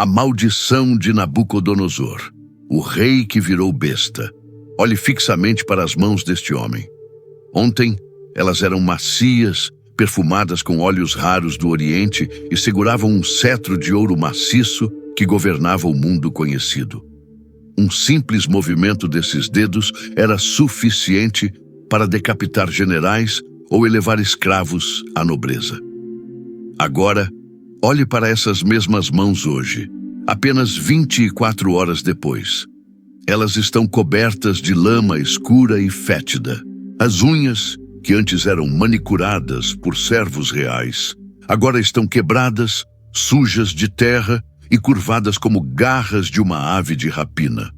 A maldição de Nabucodonosor, o rei que virou besta. Olhe fixamente para as mãos deste homem. Ontem, elas eram macias, perfumadas com óleos raros do Oriente e seguravam um cetro de ouro maciço que governava o mundo conhecido. Um simples movimento desses dedos era suficiente para decapitar generais ou elevar escravos à nobreza. Agora, olhe para essas mesmas mãos hoje, apenas 24 horas depois. Elas estão cobertas de lama escura e fétida. As unhas, que antes eram manicuradas por servos reais, agora estão quebradas, sujas de terra e curvadas como garras de uma ave de rapina.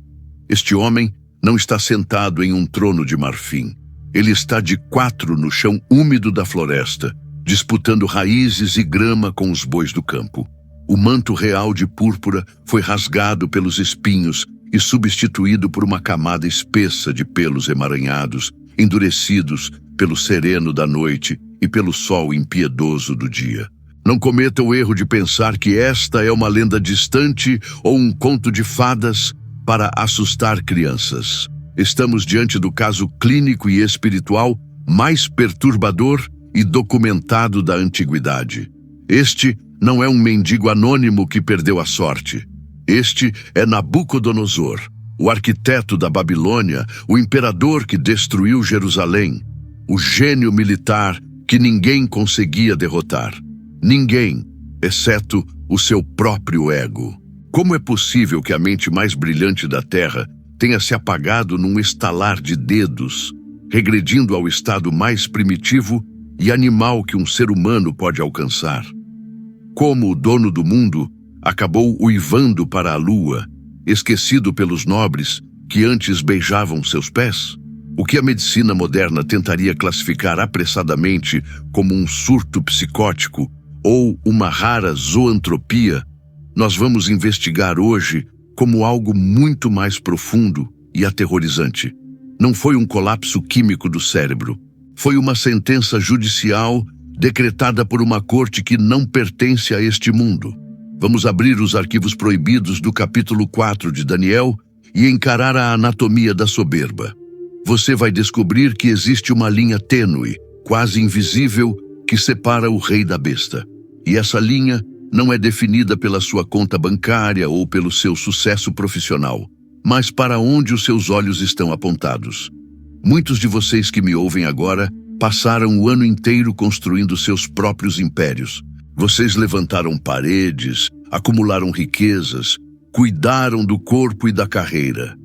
Este homem não está sentado em um trono de marfim. Ele está de quatro no chão úmido da floresta, disputando raízes e grama com os bois do campo. O manto real de púrpura foi rasgado pelos espinhos e substituído por uma camada espessa de pelos emaranhados, endurecidos pelo sereno da noite e pelo sol impiedoso do dia. Não cometa o erro de pensar que esta é uma lenda distante ou um conto de fadas para assustar crianças. Estamos diante do caso clínico e espiritual mais perturbador e documentado da antiguidade. Este não é um mendigo anônimo que perdeu a sorte. Este é Nabucodonosor, o arquiteto da Babilônia, o imperador que destruiu Jerusalém, o gênio militar que ninguém conseguia derrotar. Ninguém, exceto o seu próprio ego. Como é possível que a mente mais brilhante da Terra tenha se apagado num estalar de dedos, regredindo ao estado mais primitivo e animal que um ser humano pode alcançar? Como o dono do mundo acabou uivando para a lua, esquecido pelos nobres que antes beijavam seus pés? O que a medicina moderna tentaria classificar apressadamente como um surto psicótico ou uma rara zoantropia, nós vamos investigar hoje como algo muito mais profundo e aterrorizante. Não foi um colapso químico do cérebro. Foi uma sentença judicial decretada por uma corte que não pertence a este mundo. Vamos abrir os arquivos proibidos do capítulo 4 de Daniel e encarar a anatomia da soberba. Você vai descobrir que existe uma linha tênue, quase invisível, que separa o rei da besta. E essa linha não é definida pela sua conta bancária ou pelo seu sucesso profissional, mas para onde os seus olhos estão apontados. Muitos de vocês que me ouvem agora passaram o ano inteiro construindo seus próprios impérios. Vocês levantaram paredes, acumularam riquezas, cuidaram do corpo e da carreira.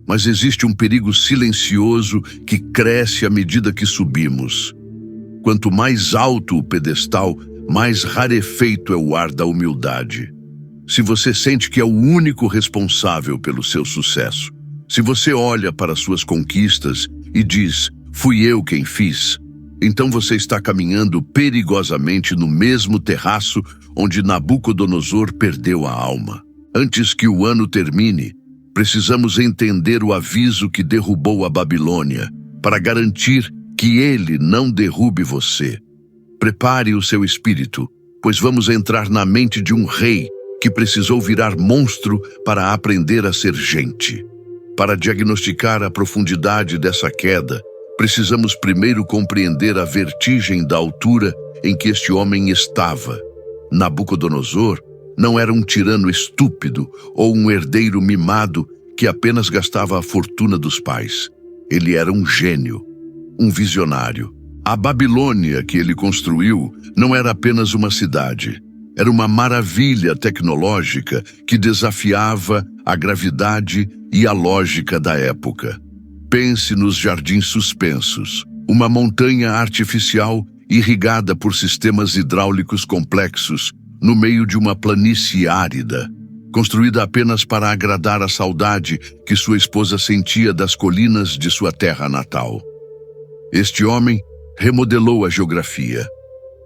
Mas existe um perigo silencioso que cresce à medida que subimos. Quanto mais alto o pedestal, mais rarefeito é o ar da humildade. Se você sente que é o único responsável pelo seu sucesso, se você olha para suas conquistas e diz, fui eu quem fiz, então você está caminhando perigosamente no mesmo terraço onde Nabucodonosor perdeu a alma. Antes que o ano termine, precisamos entender o aviso que derrubou a Babilônia para garantir que ele não derrube você. Prepare o seu espírito, pois vamos entrar na mente de um rei que precisou virar monstro para aprender a ser gente. Para diagnosticar a profundidade dessa queda, precisamos primeiro compreender a vertigem da altura em que este homem estava. Nabucodonosor não era um tirano estúpido ou um herdeiro mimado que apenas gastava a fortuna dos pais. Ele era um gênio, um visionário. A Babilônia que ele construiu não era apenas uma cidade. Era uma maravilha tecnológica que desafiava a gravidade e a lógica da época. Pense nos Jardins Suspensos, uma montanha artificial irrigada por sistemas hidráulicos complexos no meio de uma planície árida, construída apenas para agradar a saudade que sua esposa sentia das colinas de sua terra natal. Este homem remodelou a geografia.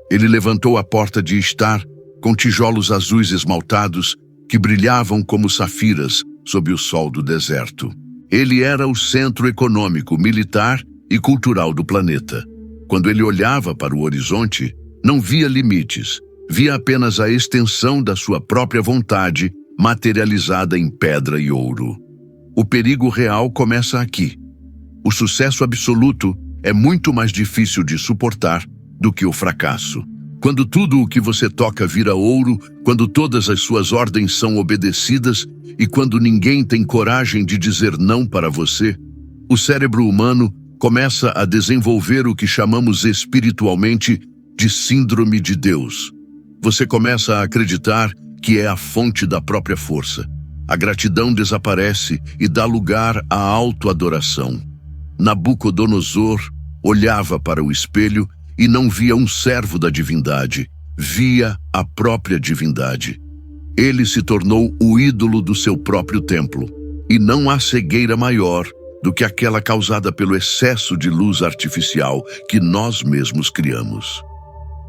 Ele levantou a porta de estar com tijolos azuis esmaltados que brilhavam como safiras sob o sol do deserto. Ele era o centro econômico, militar e cultural do planeta. Quando ele olhava para o horizonte, não via limites, via apenas a extensão da sua própria vontade materializada em pedra e ouro. O perigo real começa aqui. O sucesso absoluto é muito mais difícil de suportar do que o fracasso. Quando tudo o que você toca vira ouro, quando todas as suas ordens são obedecidas e quando ninguém tem coragem de dizer não para você, o cérebro humano começa a desenvolver o que chamamos espiritualmente de síndrome de Deus. Você começa a acreditar que é a fonte da própria força. A gratidão desaparece e dá lugar à autoadoração. Nabucodonosor olhava para o espelho e não via um servo da divindade, via a própria divindade. Ele se tornou o ídolo do seu próprio templo, e não há cegueira maior do que aquela causada pelo excesso de luz artificial que nós mesmos criamos.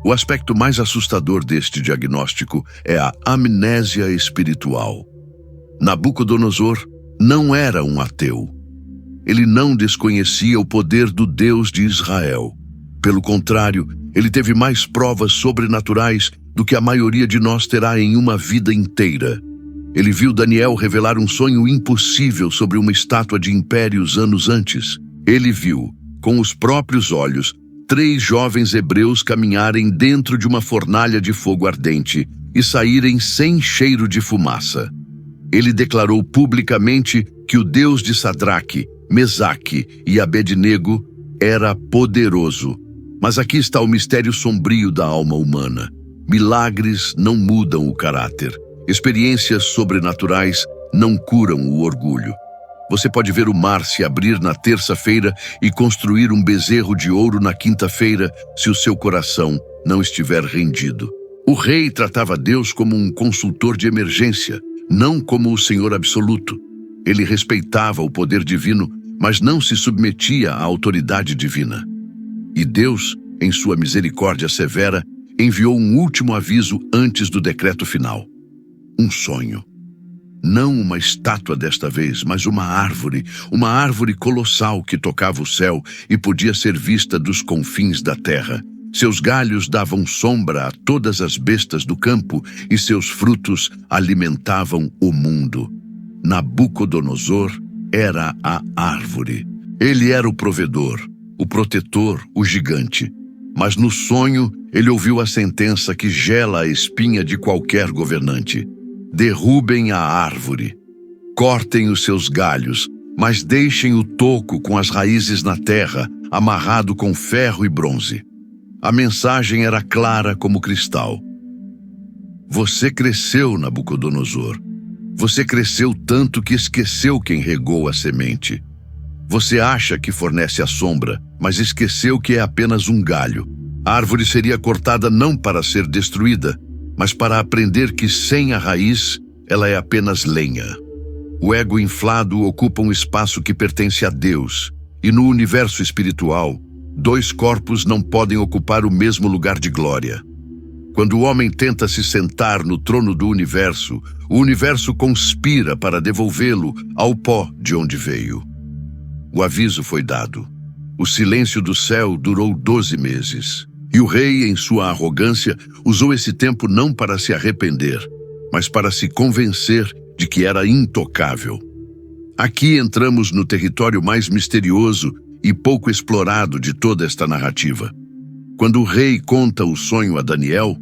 O aspecto mais assustador deste diagnóstico é a amnésia espiritual. Nabucodonosor não era um ateu. Ele não desconhecia o poder do Deus de Israel. Pelo contrário, ele teve mais provas sobrenaturais do que a maioria de nós terá em uma vida inteira. Ele viu Daniel revelar um sonho impossível sobre uma estátua de impérios anos antes. Ele viu, com os próprios olhos, 3 jovens hebreus caminharem dentro de uma fornalha de fogo ardente e saírem sem cheiro de fumaça. Ele declarou publicamente que o Deus de Sadraque, Mesaque e Abednego era poderoso. Mas aqui está o mistério sombrio da alma humana. Milagres não mudam o caráter. Experiências sobrenaturais não curam o orgulho. Você pode ver o mar se abrir na terça-feira e construir um bezerro de ouro na quinta-feira, se o seu coração não estiver rendido. O rei tratava Deus como um consultor de emergência, não como o Senhor absoluto. Ele respeitava o poder divino, mas não se submetia à autoridade divina. E Deus, em sua misericórdia severa, enviou um último aviso antes do decreto final. Um sonho. Não uma estátua desta vez, mas uma árvore colossal que tocava o céu e podia ser vista dos confins da terra. Seus galhos davam sombra a todas as bestas do campo e seus frutos alimentavam o mundo. Nabucodonosor era a árvore. Ele era o provedor, o protetor, o gigante. Mas no sonho, ele ouviu a sentença que gela a espinha de qualquer governante. Derrubem a árvore, cortem os seus galhos, mas deixem o toco com as raízes na terra, amarrado com ferro e bronze. A mensagem era clara como cristal. Você cresceu, Nabucodonosor. Você cresceu tanto que esqueceu quem regou a semente. Você acha que fornece a sombra, mas esqueceu que é apenas um galho. A árvore seria cortada não para ser destruída, mas para aprender que sem a raiz, ela é apenas lenha. O ego inflado ocupa um espaço que pertence a Deus, e no universo espiritual, 2 corpos não podem ocupar o mesmo lugar de glória. Quando o homem tenta se sentar no trono do universo, o universo conspira para devolvê-lo ao pó de onde veio. O aviso foi dado. O silêncio do céu durou 12 meses. E o rei, em sua arrogância, usou esse tempo não para se arrepender, mas para se convencer de que era intocável. Aqui entramos no território mais misterioso e pouco explorado de toda esta narrativa. Quando o rei conta o sonho a Daniel,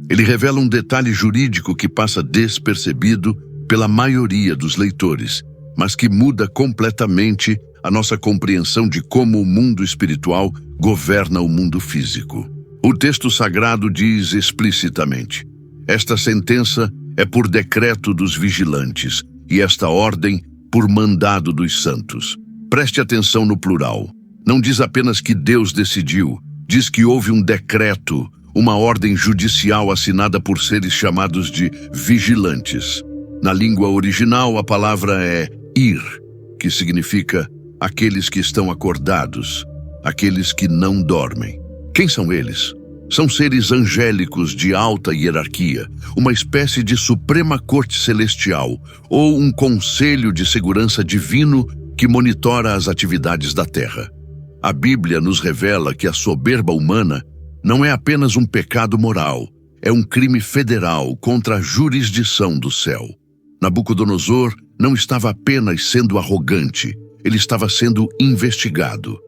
ele revela um detalhe jurídico que passa despercebido pela maioria dos leitores, mas que muda completamente a nossa compreensão de como o mundo espiritual governa o mundo físico. O texto sagrado diz explicitamente: esta sentença é por decreto dos vigilantes, e esta ordem por mandado dos santos. Preste atenção no plural. Não diz apenas que Deus decidiu, diz que houve um decreto, uma ordem judicial assinada por seres chamados de vigilantes. Na língua original, a palavra é ir, que significa aqueles que estão acordados, aqueles que não dormem. Quem são eles? São seres angélicos de alta hierarquia, uma espécie de suprema corte celestial ou um conselho de segurança divino que monitora as atividades da Terra. A Bíblia nos revela que a soberba humana não é apenas um pecado moral, é um crime federal contra a jurisdição do céu. Nabucodonosor não estava apenas sendo arrogante, ele estava sendo investigado.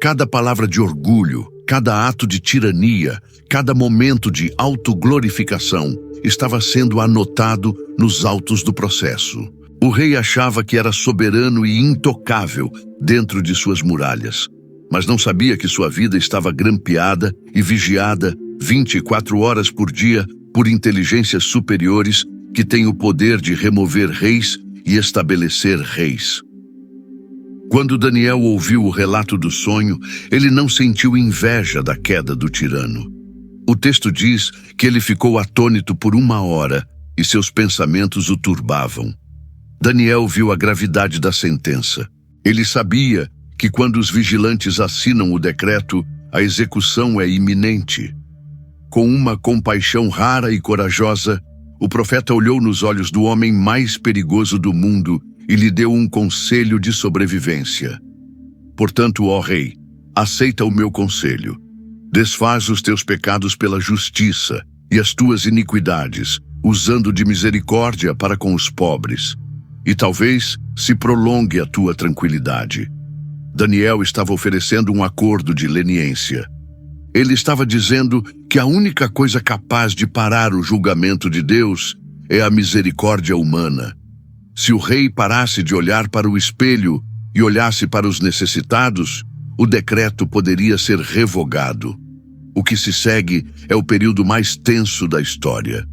Cada palavra de orgulho, cada ato de tirania, cada momento de autoglorificação estava sendo anotado nos autos do processo. O rei achava que era soberano e intocável dentro de suas muralhas, mas não sabia que sua vida estava grampeada e vigiada 24 horas por dia por inteligências superiores que têm o poder de remover reis e estabelecer reis. Quando Daniel ouviu o relato do sonho, ele não sentiu inveja da queda do tirano. O texto diz que ele ficou atônito por 1 hora e seus pensamentos o turbavam. Daniel viu a gravidade da sentença. Ele sabia que quando os vigilantes assinam o decreto, a execução é iminente. Com uma compaixão rara e corajosa, o profeta olhou nos olhos do homem mais perigoso do mundo e lhe deu um conselho de sobrevivência. Portanto, ó rei, aceita o meu conselho. Desfaz os teus pecados pela justiça e as tuas iniquidades, usando de misericórdia para com os pobres. E talvez se prolongue a tua tranquilidade. Daniel estava oferecendo um acordo de leniência. Ele estava dizendo que a única coisa capaz de parar o julgamento de Deus é a misericórdia humana. Se o rei parasse de olhar para o espelho e olhasse para os necessitados, o decreto poderia ser revogado. O que se segue é o período mais tenso da história.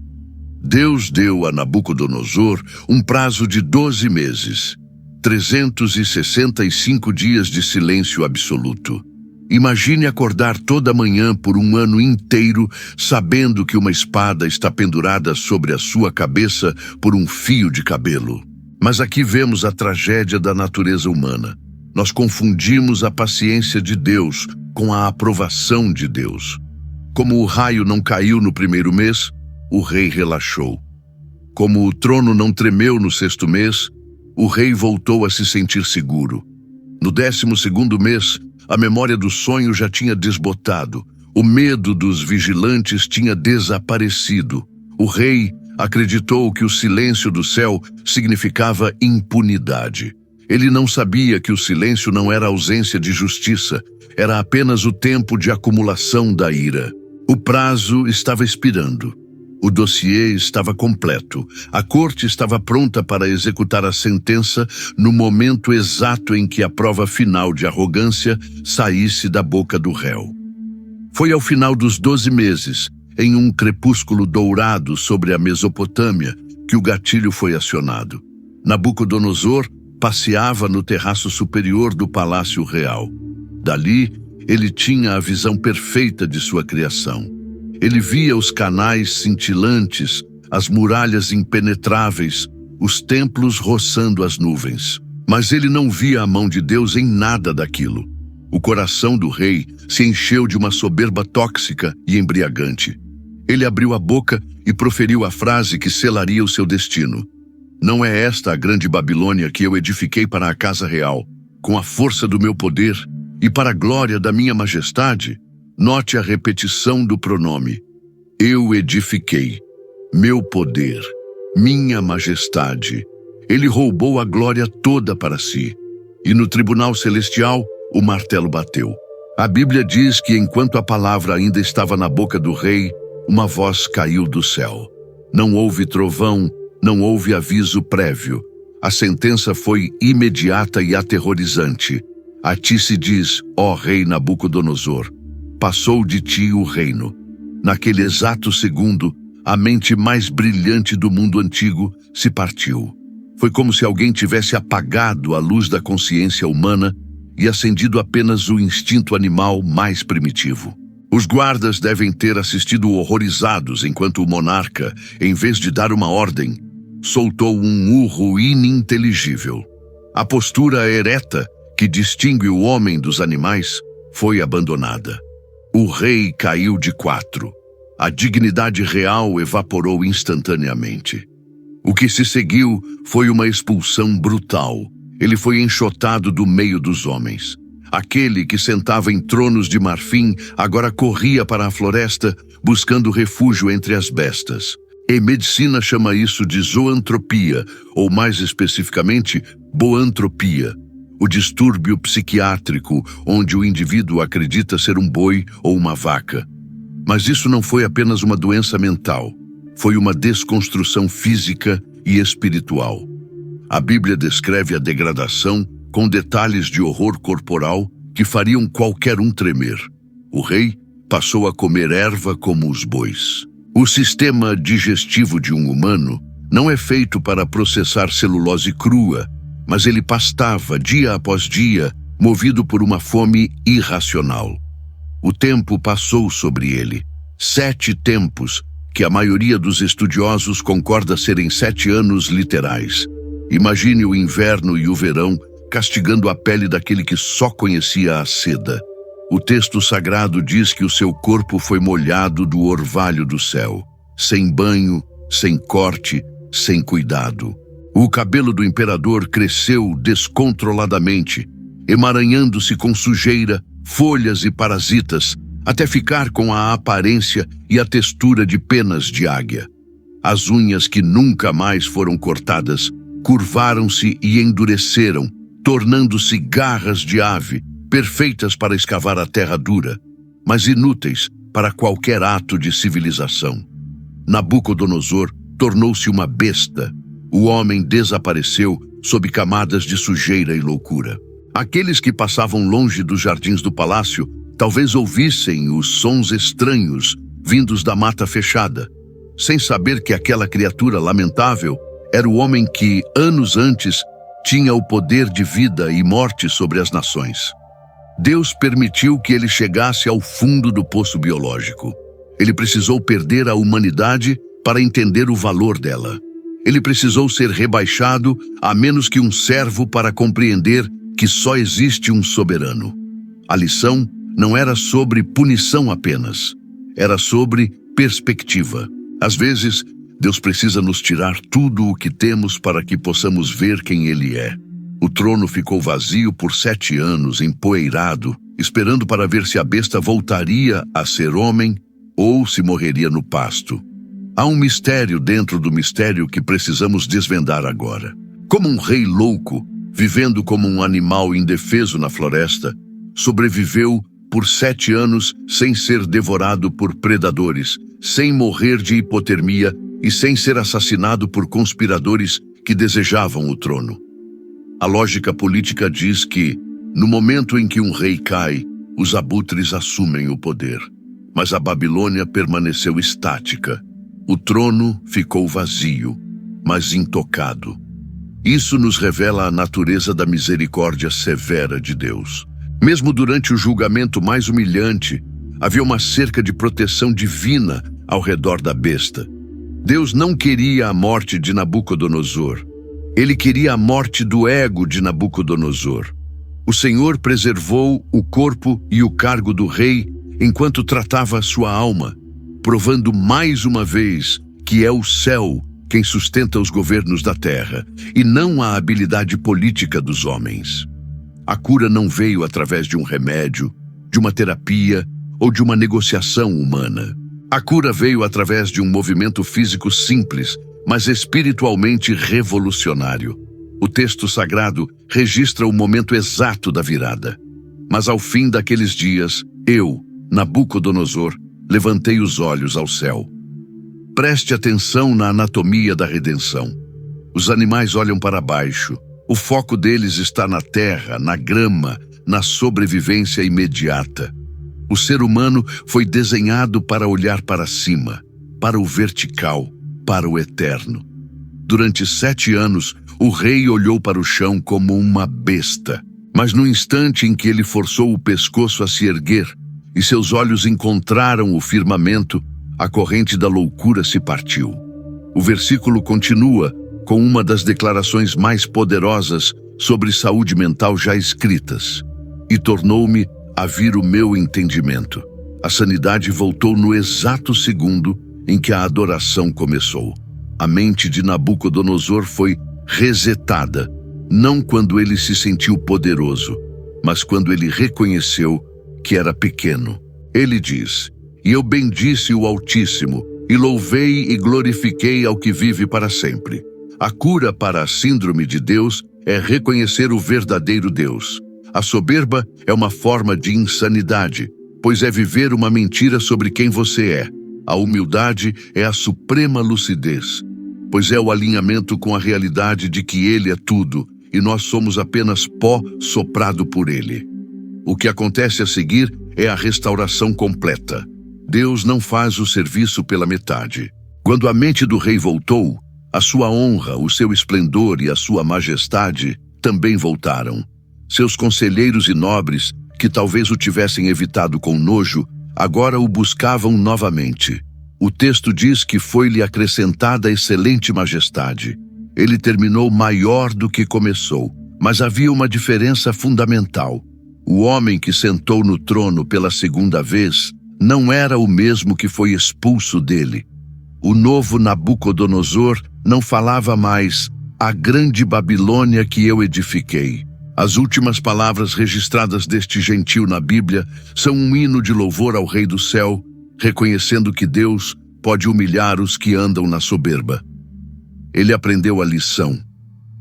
Deus deu a Nabucodonosor um prazo de 12 meses, 365 dias de silêncio absoluto. Imagine acordar toda manhã por 1 ano inteiro sabendo que uma espada está pendurada sobre a sua cabeça por um fio de cabelo. Mas aqui vemos a tragédia da natureza humana. Nós confundimos a paciência de Deus com a aprovação de Deus. Como o raio não caiu no 1º mês, o rei relaxou. Como o trono não tremeu no 6º mês, o rei voltou a se sentir seguro. No 12º mês, a memória do sonho já tinha desbotado. O medo dos vigilantes tinha desaparecido. O rei acreditou que o silêncio do céu significava impunidade. Ele não sabia que o silêncio não era ausência de justiça, era apenas o tempo de acumulação da ira. O prazo estava expirando. O dossiê estava completo. A corte estava pronta para executar a sentença no momento exato em que a prova final de arrogância saísse da boca do réu. Foi ao final dos 12 meses, em um crepúsculo dourado sobre a Mesopotâmia, que o gatilho foi acionado. Nabucodonosor passeava no terraço superior do Palácio Real. Dali, ele tinha a visão perfeita de sua criação. Ele via os canais cintilantes, as muralhas impenetráveis, os templos roçando as nuvens. Mas ele não via a mão de Deus em nada daquilo. O coração do rei se encheu de uma soberba tóxica e embriagante. Ele abriu a boca e proferiu a frase que selaria o seu destino. Não é esta a grande Babilônia que eu edifiquei para a casa real, com a força do meu poder e para a glória da minha majestade? Note a repetição do pronome. Eu edifiquei. Meu poder. Minha majestade. Ele roubou a glória toda para si. E no tribunal celestial, o martelo bateu. A Bíblia diz que enquanto a palavra ainda estava na boca do rei, uma voz caiu do céu. Não houve trovão, não houve aviso prévio. A sentença foi imediata e aterrorizante. A ti se diz, ó rei Nabucodonosor, passou de ti o reino. Naquele exato segundo, a mente mais brilhante do mundo antigo se partiu. Foi como se alguém tivesse apagado a luz da consciência humana e acendido apenas o instinto animal mais primitivo. Os guardas devem ter assistido horrorizados enquanto o monarca, em vez de dar uma ordem, soltou um urro ininteligível. A postura ereta, que distingue o homem dos animais, foi abandonada. O rei caiu de 4. A dignidade real evaporou instantaneamente. O que se seguiu foi uma expulsão brutal. Ele foi enxotado do meio dos homens. Aquele que sentava em tronos de marfim agora corria para a floresta, buscando refúgio entre as bestas. Em medicina chama isso de zoantropia, ou mais especificamente, boantropia, o distúrbio psiquiátrico onde o indivíduo acredita ser um boi ou uma vaca. Mas isso não foi apenas uma doença mental, foi uma desconstrução física e espiritual. A Bíblia descreve a degradação com detalhes de horror corporal que fariam qualquer um tremer. O rei passou a comer erva como os bois. O sistema digestivo de um humano não é feito para processar celulose crua, mas ele pastava dia após dia, movido por uma fome irracional. O tempo passou sobre ele. 7 tempos, que a maioria dos estudiosos concorda serem 7 anos literais. Imagine o inverno e o verão castigando a pele daquele que só conhecia a seda. O texto sagrado diz que o seu corpo foi molhado do orvalho do céu, sem banho, sem corte, sem cuidado. O cabelo do imperador cresceu descontroladamente, emaranhando-se com sujeira, folhas e parasitas, até ficar com a aparência e a textura de penas de águia. As unhas que nunca mais foram cortadas curvaram-se e endureceram, tornando-se garras de ave, perfeitas para escavar a terra dura, mas inúteis para qualquer ato de civilização. Nabucodonosor tornou-se uma besta. O homem desapareceu sob camadas de sujeira e loucura. Aqueles que passavam longe dos jardins do palácio talvez ouvissem os sons estranhos vindos da mata fechada, sem saber que aquela criatura lamentável era o homem que, anos antes, tinha o poder de vida e morte sobre as nações. Deus permitiu que ele chegasse ao fundo do poço biológico. Ele precisou perder a humanidade para entender o valor dela. Ele precisou ser rebaixado a menos que um servo para compreender que só existe um soberano. A lição não era sobre punição apenas, era sobre perspectiva. Às vezes, Deus precisa nos tirar tudo o que temos para que possamos ver quem Ele é. O trono ficou vazio por 7 anos, empoeirado, esperando para ver se a besta voltaria a ser homem ou se morreria no pasto. Há um mistério dentro do mistério que precisamos desvendar agora. Como um rei louco, vivendo como um animal indefeso na floresta, sobreviveu por 7 anos sem ser devorado por predadores, sem morrer de hipotermia e sem ser assassinado por conspiradores que desejavam o trono. A lógica política diz que, no momento em que um rei cai, os abutres assumem o poder. Mas a Babilônia permaneceu estática. O trono ficou vazio, mas intocado. Isso nos revela a natureza da misericórdia severa de Deus. Mesmo durante o julgamento mais humilhante, havia uma cerca de proteção divina ao redor da besta. Deus não queria a morte de Nabucodonosor. Ele queria a morte do ego de Nabucodonosor. O Senhor preservou o corpo e o cargo do rei enquanto tratava a sua alma, provando mais uma vez que é o céu quem sustenta os governos da terra, e não a habilidade política dos homens. A cura não veio através de um remédio, de uma terapia ou de uma negociação humana. A cura veio através de um movimento físico simples, mas espiritualmente revolucionário. O texto sagrado registra o momento exato da virada. Mas ao fim daqueles dias, eu, Nabucodonosor, levantei os olhos ao céu. Preste atenção na anatomia da redenção. Os animais olham para baixo. O foco deles está na terra, na grama, na sobrevivência imediata. O ser humano foi desenhado para olhar para cima, para o vertical, para o eterno. Durante 7 anos, o rei olhou para o chão como uma besta. Mas no instante em que ele forçou o pescoço a se erguer e seus olhos encontraram o firmamento, a corrente da loucura se partiu. O versículo continua com uma das declarações mais poderosas sobre saúde mental já escritas. E tornou-me a vir o meu entendimento. A sanidade voltou no exato segundo em que a adoração começou. A mente de Nabucodonosor foi resetada, não quando ele se sentiu poderoso, mas quando ele reconheceu que era pequeno. Ele diz: "E eu bendisse o Altíssimo, e louvei e glorifiquei ao que vive para sempre. A cura para a síndrome de Deus é reconhecer o verdadeiro Deus. A soberba é uma forma de insanidade, pois é viver uma mentira sobre quem você é. A humildade é a suprema lucidez, pois é o alinhamento com a realidade de que Ele é tudo e nós somos apenas pó soprado por Ele. O que acontece a seguir é a restauração completa. Deus não faz o serviço pela metade. Quando a mente do rei voltou, a sua honra, o seu esplendor e a sua majestade também voltaram. Seus conselheiros e nobres, que talvez o tivessem evitado com nojo, agora o buscavam novamente. O texto diz que foi-lhe acrescentada excelente majestade. Ele terminou maior do que começou, mas havia uma diferença fundamental. O homem que sentou no trono pela segunda vez não era o mesmo que foi expulso dele. O novo Nabucodonosor não falava mais, a grande Babilônia que eu edifiquei. As últimas palavras registradas deste gentil na Bíblia são um hino de louvor ao Rei do Céu, reconhecendo que Deus pode humilhar os que andam na soberba. Ele aprendeu a lição.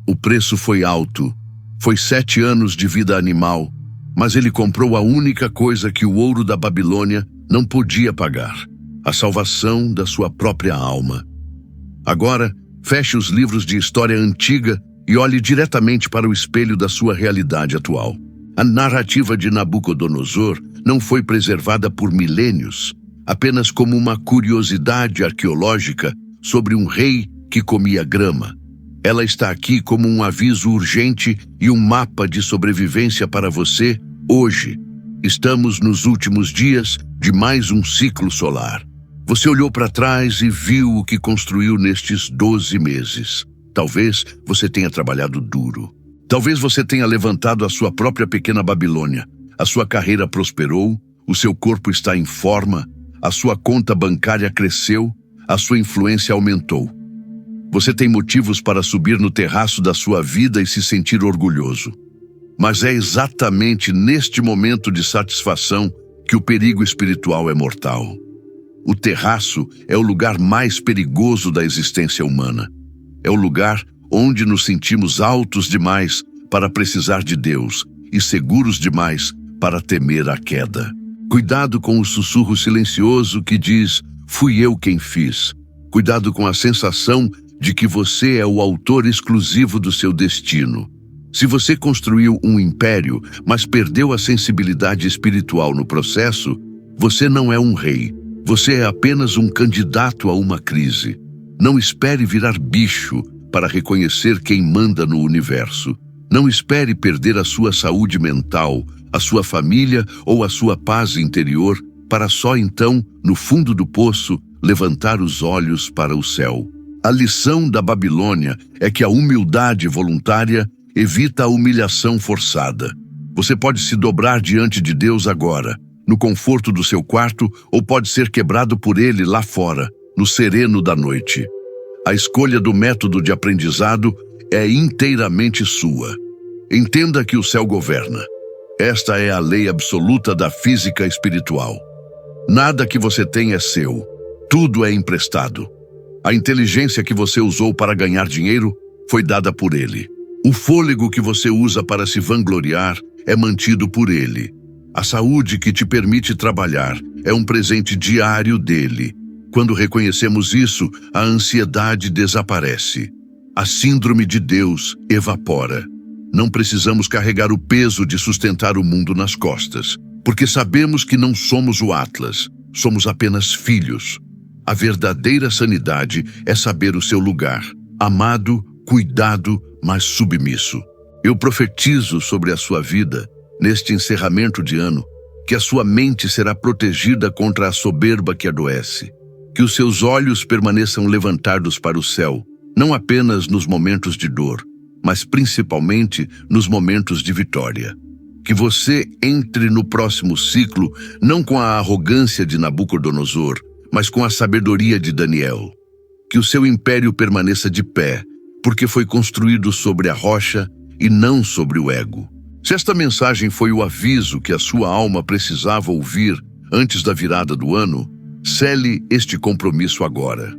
O preço foi alto. Foi 7 anos de vida animal, mas ele comprou a única coisa que o ouro da Babilônia não podia pagar: a salvação da sua própria alma. Agora, feche os livros de história antiga e olhe diretamente para o espelho da sua realidade atual. A narrativa de Nabucodonosor não foi preservada por milênios, apenas como uma curiosidade arqueológica sobre um rei que comia grama. Ela está aqui como um aviso urgente e um mapa de sobrevivência para você hoje. Estamos nos últimos dias de mais um ciclo solar. Você olhou para trás e viu o que construiu nestes 12 meses. Talvez você tenha trabalhado duro. Talvez você tenha levantado a sua própria pequena Babilônia. A sua carreira prosperou, o seu corpo está em forma, a sua conta bancária cresceu, a sua influência aumentou. Você tem motivos para subir no terraço da sua vida e se sentir orgulhoso. Mas é exatamente neste momento de satisfação que o perigo espiritual é mortal. O terraço é o lugar mais perigoso da existência humana. É o lugar onde nos sentimos altos demais para precisar de Deus e seguros demais para temer a queda. Cuidado com o sussurro silencioso que diz, fui eu quem fiz. Cuidado com a sensação de que você é o autor exclusivo do seu destino. Se você construiu um império, mas perdeu a sensibilidade espiritual no processo, você não é um rei. Você é apenas um candidato a uma crise. Não espere virar bicho para reconhecer quem manda no universo. Não espere perder a sua saúde mental, a sua família ou a sua paz interior para só então, no fundo do poço, levantar os olhos para o céu. A lição da Babilônia é que a humildade voluntária evita a humilhação forçada. Você pode se dobrar diante de Deus agora, no conforto do seu quarto, ou pode ser quebrado por Ele lá fora, no sereno da noite. A escolha do método de aprendizado é inteiramente sua. Entenda que o céu governa. Esta é a lei absoluta da física espiritual. Nada que você tem é seu. Tudo é emprestado. A inteligência que você usou para ganhar dinheiro foi dada por Ele. O fôlego que você usa para se vangloriar é mantido por Ele. A saúde que te permite trabalhar é um presente diário dele. Quando reconhecemos isso, a ansiedade desaparece. A síndrome de Deus evapora. Não precisamos carregar o peso de sustentar o mundo nas costas, porque sabemos que não somos o Atlas, somos apenas filhos. A verdadeira sanidade é saber o seu lugar, amado, cuidado, mas submisso. Eu profetizo sobre a sua vida, neste encerramento de ano, que a sua mente será protegida contra a soberba que adoece, que os seus olhos permaneçam levantados para o céu, não apenas nos momentos de dor, mas principalmente nos momentos de vitória. Que você entre no próximo ciclo não com a arrogância de Nabucodonosor, mas com a sabedoria de Daniel. Que o seu império permaneça de pé, porque foi construído sobre a rocha e não sobre o ego. Se esta mensagem foi o aviso que a sua alma precisava ouvir antes da virada do ano, Sele este compromisso agora.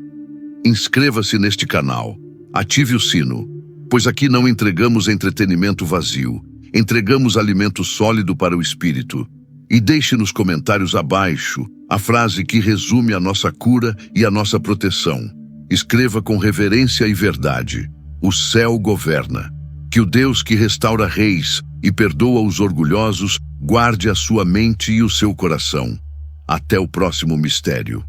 Inscreva-se neste canal, ative o sino, pois aqui não entregamos entretenimento vazio, entregamos alimento sólido para o espírito. E deixe nos comentários abaixo a frase que resume a nossa cura e a nossa proteção. Escreva com reverência e verdade: o céu governa. Que o Deus que restaura reis e perdoa os orgulhosos guarde a sua mente e o seu coração. Até o próximo mistério.